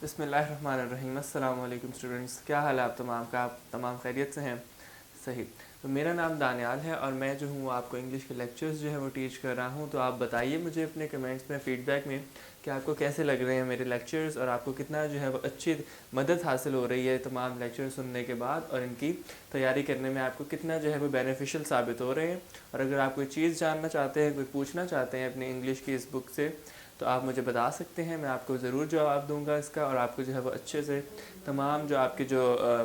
बिस्मिल्लाहिर्रहमानिर्रहीम। अस्सलाम वालेकुम स्टूडेंट्स, क्या हाल है आप तमाम का? आप तमाम खैरियत से हैं? सही। तो मेरा नाम दानियाल है और मैं जो हूँ आपको इंग्लिश के लेक्चर्स जो है वो टीच कर रहा हूँ। तो आप बताइए मुझे अपने कमेंट्स में, फ़ीडबैक में कि आपको कैसे लग रहे हैं मेरे लेक्चर्स और आपको कितना जो है वो अच्छी मदद हासिल हो रही है तमाम लेक्चर सुनने के बाद, और इनकी तैयारी करने में आपको कितना जो है वो बेनिफिशियल साबित हो रहे हैं। और अगर आप कोई चीज़ जानना चाहते हैं, कोई पूछना चाहते हैं अपनी इंग्लिश की इस बुक से, तो आप मुझे बता सकते हैं, मैं आपको ज़रूर जवाब दूंगा इसका। और आपको जो है वो अच्छे से तमाम जो आपकी जो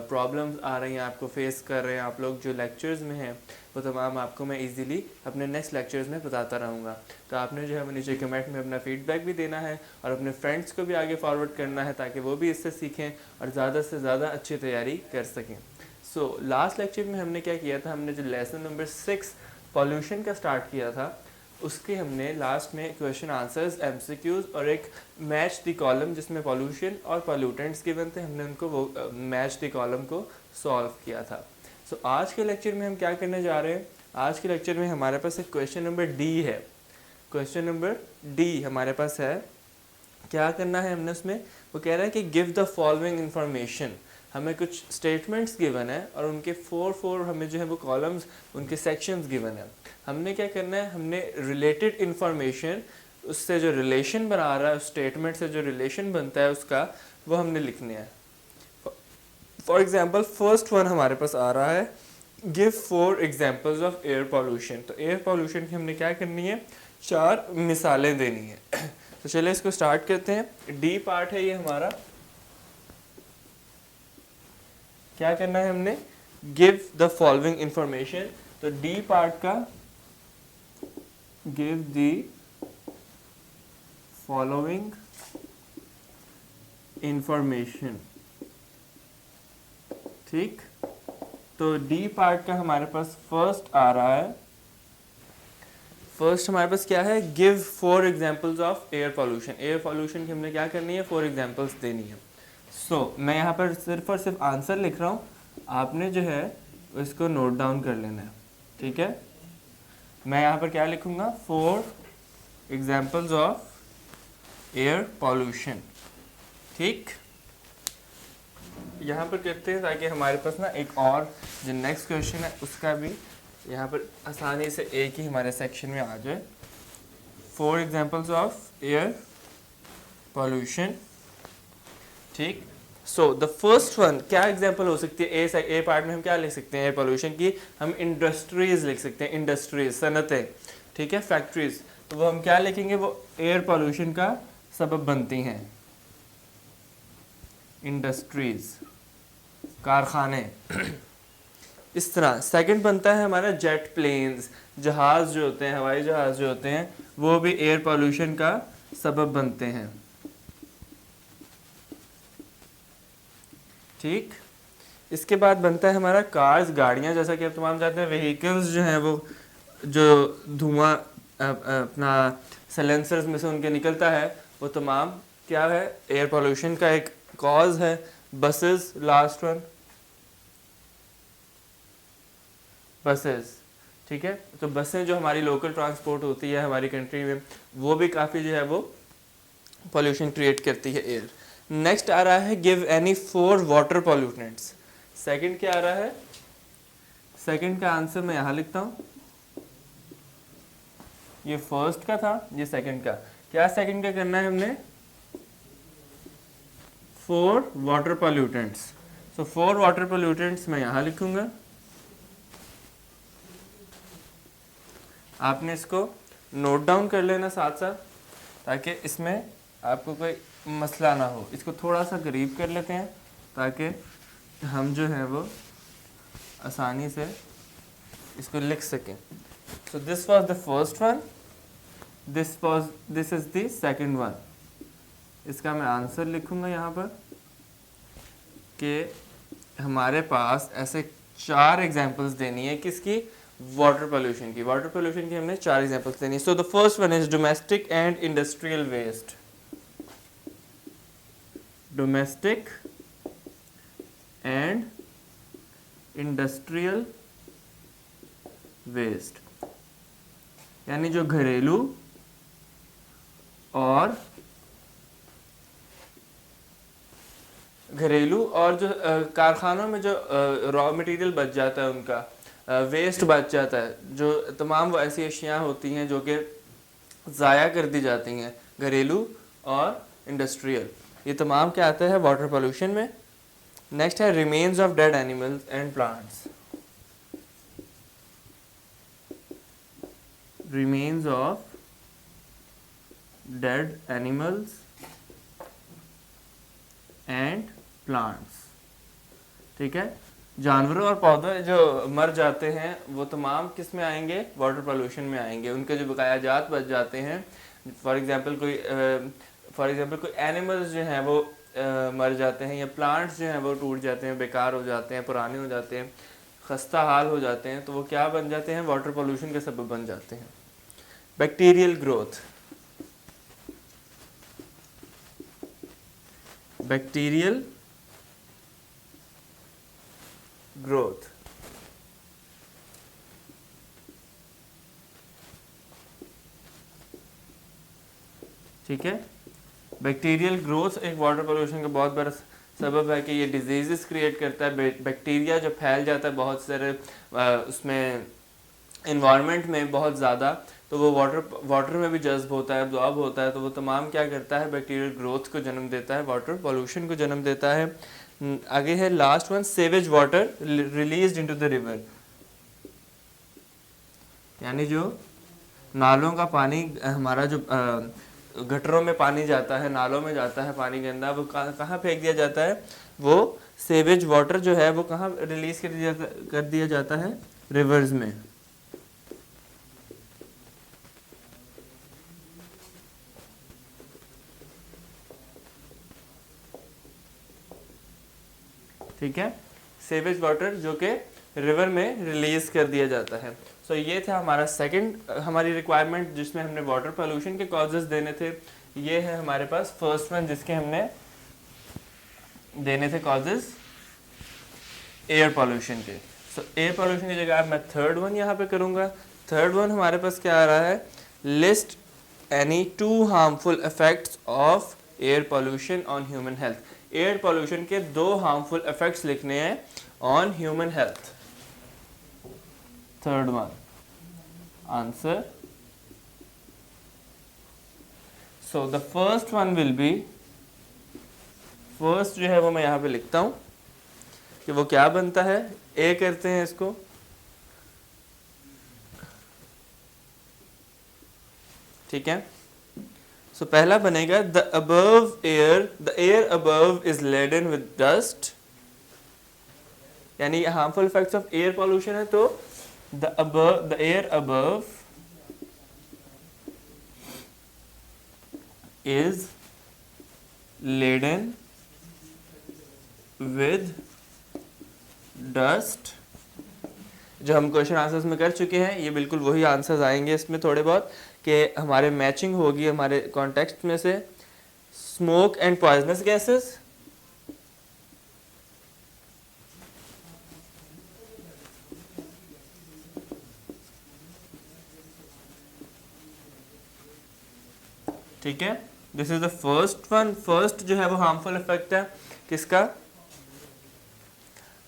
प्रॉब्लम्स आ रही हैं, आपको फेस कर रहे हैं आप लोग जो लेक्चर्स में हैं, वो तमाम आपको मैं इजीली अपने नेक्स्ट लेक्चर्स में बताता रहूँगा। तो आपने जो है वो नीचे कमेंट में अपना फ़ीडबैक भी देना है और अपने फ्रेंड्स को भी आगे फॉरवर्ड करना है ताकि वो भी इससे सीखें और ज़्यादा से ज़्यादा अच्छी तैयारी कर सकें। सो लास्ट लेक्चर में हमने क्या किया था, हमने जो लेसन नंबर 6 पॉल्यूशन का स्टार्ट किया था, उसके हमने लास्ट में क्वेश्चन आंसर्स, एमसीक्यूज और एक मैच द कॉलम जिसमें पॉल्यूशन और पॉल्यूटेंट्स गिवन थे, हमने उनको वो मैच द कॉलम को सॉल्व किया था। सो आज के लेक्चर में हम क्या करने जा रहे हैं? आज के लेक्चर में हमारे पास एक क्वेश्चन नंबर डी है। क्वेश्चन नंबर डी हमारे पास है। क्या करना है हमने उसमें? वो कह रहा है कि गिव द फॉलोइंग इंफॉर्मेशन। हमें कुछ स्टेटमेंट्स गिवन है और उनके फोर हमें जो है वो कॉलम्स, उनके सेक्शंस गिवन है। हमने क्या करना है, हमने रिलेटेड इंफॉर्मेशन, उससे जो रिलेशन बना रहा है, उस स्टेटमेंट से जो रिलेशन बनता है उसका, वो हमने लिखने हैं। फॉर एग्जाम्पल फर्स्ट वन हमारे पास आ रहा है, give 4 examples of air pollution. तो एयर पॉल्यूशन की हमने क्या करनी है? 4 मिसालें देनी है। तो चलिए इसको स्टार्ट करते हैं। डी पार्ट है ये हमारा। क्या करना है हमने? Give the following information. तो डी पार्ट का गिव द फॉलोइंग इंफॉर्मेशन। ठीक, तो डी पार्ट का हमारे पास फर्स्ट आ रहा है। फर्स्ट हमारे पास क्या है? Give 4 examples of air pollution. Air pollution की हमने क्या करनी है? 4 एग्जाम्पल्स देनी है। मैं यहाँ पर सिर्फ और सिर्फ आंसर लिख रहा हूँ, आपने जो है इसको नोट डाउन कर लेना है। ठीक है, मैं यहाँ पर क्या लिखूँगा? 4 एग्जाम्पल्स ऑफ एयर पॉल्यूशन। ठीक, यहाँ पर करते हैं ताकि हमारे पास ना एक और जो नेक्स्ट क्वेश्चन है उसका भी यहाँ पर आसानी से एक ही हमारे सेक्शन में आ जाए। 4 एग्जाम्पल्स ऑफ एयर पॉल्यूशन। ठीक, सो द फर्स्ट वन क्या एग्जाम्पल हो सकती है? ए पार्ट में हम क्या लिख सकते हैं एयर पॉल्यूशन की? हम इंडस्ट्रीज लिख सकते हैं, इंडस्ट्रीज, सनतें। ठीक है, फैक्ट्रीज। तो वो हम क्या लिखेंगे? वो एयर पॉल्यूशन का सबब बनती हैं। इंडस्ट्रीज, कारखाने। इस तरह सेकंड बनता है हमारा जेट प्लेन्स, जहाज जो होते हैं, हवाई जहाज जो होते हैं, वो भी एयर पॉल्यूशन का सबब बनते हैं। ठीक, इसके बाद बनता है हमारा कार्स, गाड़ियां। जैसा कि आप तमाम जानते हैं, व्हीकल्स जो हैं वो जो धुआं अपना साइलेंसर्स में से उनके निकलता है, वो तमाम क्या है? एयर पॉल्यूशन का एक कॉज है। Buses, last one, buses. ठीक है, तो बसें जो हमारी लोकल ट्रांसपोर्ट होती है हमारी कंट्री में, वो भी काफ़ी जो है वो पॉल्यूशन क्रिएट करती है एयर। नेक्स्ट आ रहा है give any 4 water pollutants. Second क्या आ रहा है? सेकंड का आंसर मैं यहाँ लिखता हूँ, ये फर्स्ट का था, ये सेकंड का। क्या सेकंड का करना है हमने? 4 वाटर पॉल्यूटेंट्स। सो 4 वाटर पॉल्यूटेंट्स मैं यहाँ लिखूंगा। आपने इसको नोट डाउन कर लेना साथ साथ, ताकि इसमें आपको कोई मसला ना हो। इसको थोड़ा सा करीब कर लेते हैं ताकि हम जो है वो आसानी से इसको लिख सकें। So this was the first one, this is the second one. इसका मैं आंसर लिखूंगा यहाँ पर कि हमारे पास ऐसे 4 एग्जांपल्स देनी है। किसकी? वाटर पोल्यूशन की। वाटर पोल्यूशन की हमने 4 एग्जांपल्स देनी है। So the first one is domestic and industrial waste. Domestic and industrial waste, यानी जो घरेलू और घरेलू और जो कारखानों में जो रॉ मटेरियल बच जाता है, उनका वेस्ट बच जाता है, जो तमाम वो ऐसी अशियाँ होती हैं जो कि ज़ाया कर दी जाती हैं, घरेलू और इंडस्ट्रियल, ये तमाम क्या आता है वाटर पोल्यूशन में। नेक्स्ट है remains of dead animals and plants. Remains of dead animals and plants, ठीक है। जानवरों और पौधे जो मर जाते हैं वो तमाम किस में आएंगे, वाटर पोल्यूशन में आएंगे। उनके जो बकाया जात बच जाते हैं, फॉर एग्जांपल कोई एनिमल्स जो हैं वो मर जाते हैं, या प्लांट्स जो हैं वो टूट जाते हैं, बेकार हो जाते हैं, पुराने हो जाते हैं, खस्ता हाल हो जाते हैं, तो वो क्या बन जाते हैं, वाटर पोल्यूशन के सबब बन जाते हैं। बैक्टीरियल ग्रोथ, बैक्टीरियल ग्रोथ, ठीक है। बैक्टीरियल ग्रोथ एक वाटर पोल्यूशन का बहुत बड़ा सबब है कि ये डिजीज़ क्रिएट करता है। बैक्टीरिया जब फैल जाता है बहुत सारे उसमें इन्वायरमेंट में बहुत ज़्यादा, तो वो वाटर में भी जज्ब होता है, अब्जॉर्ब होता है, तो वो तमाम क्या करता है, बैक्टीरियल ग्रोथ को जन्म देता है, वाटर पोल्यूशन को जन्म देता है। आगे है last one, sewage water released into the river, यानी जो नालों का पानी, हमारा जो गटरों में पानी जाता है, नालों में जाता है पानी गंदा, वो कहाँ फेंक दिया जाता है, वो सेवेज वाटर जो है वो कहाँ रिलीज कर दिया जाता है, रिवर्स में। ठीक है, सेवेज वाटर जो कि रिवर में रिलीज कर दिया जाता है। सो ये था हमारा सेकंड हमारी रिक्वायरमेंट जिसमें हमने वाटर पोल्यूशन के कॉजेज देने थे। ये है हमारे पास फर्स्ट वन जिसके हमने देने थे कॉजेज एयर पोल्यूशन के। सो एयर पोल्यूशन की जगह मैं थर्ड वन यहाँ पे करूँगा। थर्ड वन हमारे पास क्या आ रहा है, list any 2 harmful effects of air pollution on human health. Air pollution के 2 हार्मफुल इफेक्ट्स लिखने हैं on human health. Third one answer. So the first one will be, first जो है वो मैं यहाँ पे लिखता हूँ कि वो क्या बनता है, ए करते हैं इसको, ठीक है। सो पहला बनेगा the air above is laden with dust, यानी harmful effects of air pollution है, तो the air above is laden with dust. जो हम क्वेश्चन आंसर्स में कर चुके हैं, ये बिल्कुल वही आंसर्स आएंगे इसमें थोड़े बहुत, कि हमारे मैचिंग होगी हमारे कॉन्टेक्स्ट में से। स्मोक एंड पॉइजनस गैसेस, ठीक है, this is the first one. First जो है वो हार्मफुल इफेक्ट है किसका,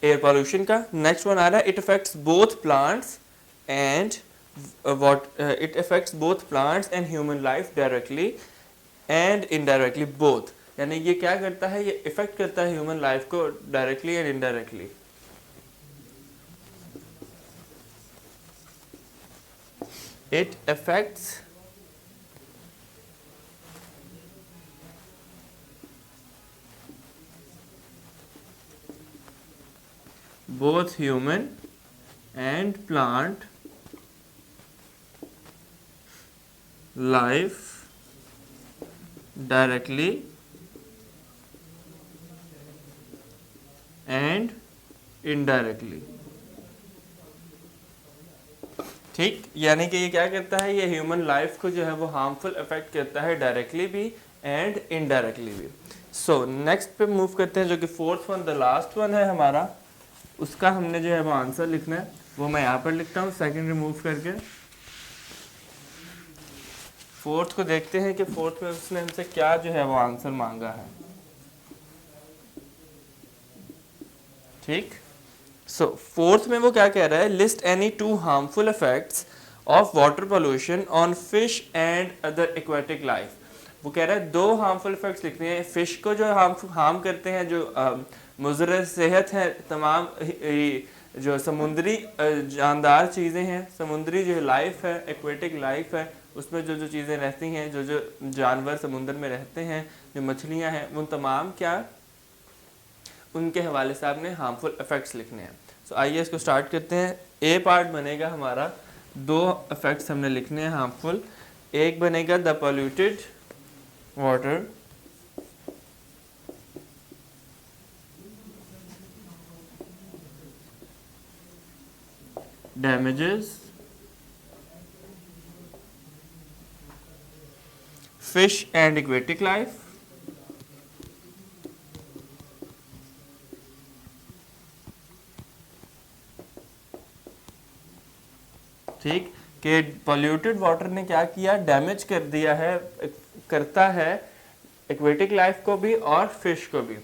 एयर पॉल्यूशन का। नेक्स्ट वन आ रहा है it affects both plants and it affects both plants and human life directly and indirectly both, यानी ये क्या करता है, ये इफेक्ट करता है ह्यूमन लाइफ को directly and indirectly. It affects both human and plant life directly and indirectly, ठीक, यानी कि ये क्या करता है, ये ह्यूमन लाइफ को जो है वो हार्मफुल इफेक्ट करता है डायरेक्टली भी एंड इनडायरेक्टली भी। सो नेक्स्ट पे मूव करते हैं, जो कि fourth one the last one है हमारा, उसका हमने जो है वो आंसर लिखना है, वो मैं यहाँ पर लिखता हूँ सेकंड रिमूव करके। फोर्थ को देखते हैं कि फोर्थ में उसने हमसे क्या जो है वो आंसर मांगा है। ठीक। सो फोर्थ में वो क्या कह रहा है, list any 2 harmful effects of water pollution on fish and other aquatic life. वो कह रहा है 2 हार्मफुल इफेक्ट्स लिखने हैं फिश को जो हार्म करते हैं, जो मुज़र सेहत है तमाम जो समुद्री जानदार चीज़ें हैं, समुद्री जो लाइफ है, एक्वेटिक लाइफ है, उसमें जो जो चीज़ें रहती हैं, जो जो जानवर समुद्र में रहते हैं, जो मछलियां हैं, उन तमाम क्या उनके हवाले से आपने हार्मफुल इफेक्ट्स लिखने हैं। सो आइए इसको स्टार्ट करते हैं। ए पार्ट बनेगा हमारा, 2 इफेक्ट्स हमने लिखने हैं हार्मफुल। एक बनेगा the polluted water damages fish and aquatic life। ठीक, कि पोल्यूटेड वाटर ने क्या किया, डैमेज कर दिया है, करता है एक्वेटिक लाइफ को भी और फिश को भी।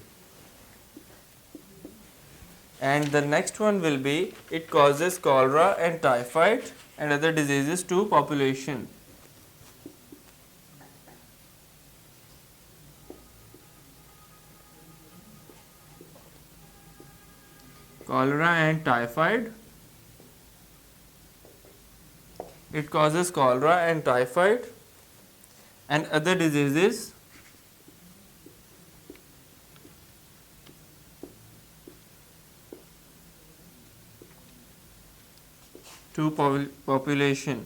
And the next one will be it causes cholera and typhoid and other diseases to population। Cholera and typhoid, it causes cholera and typhoid and other diseases to population।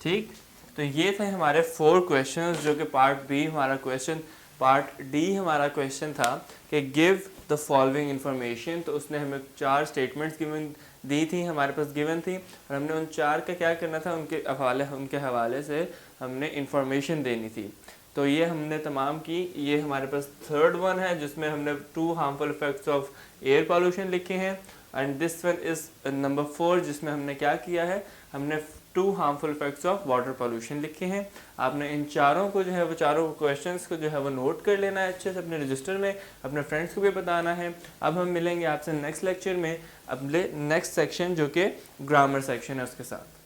ठीक, तो ये थे हमारे 4 क्वेश्चंस, जो कि part B हमारा question. Part D हमारा question था कि गिव द फॉलोइंग इंफॉर्मेशन। तो उसने हमें 4 स्टेटमेंट्स गिवन दी थी, हमारे पास गिवन थी, और हमने उन 4 का क्या करना था, उनके हवाले से हमने इंफॉर्मेशन देनी थी। तो ये हमने तमाम की। ये हमारे पास थर्ड वन है जिसमें हमने 2 harmful effects of air pollution लिखे हैं, and this one is number 4 जिसमें हमने क्या किया है, हमने 2 harmful effects of water pollution लिखे हैं। आपने इन चारों को जो है वो चारों क्वेश्चंस को जो है वो नोट कर लेना है अच्छे से अपने रजिस्टर में, अपने फ्रेंड्स को भी बताना है। अब हम मिलेंगे आपसे नेक्स्ट लेक्चर में अपने नेक्स्ट सेक्शन जो कि ग्रामर सेक्शन है उसके साथ।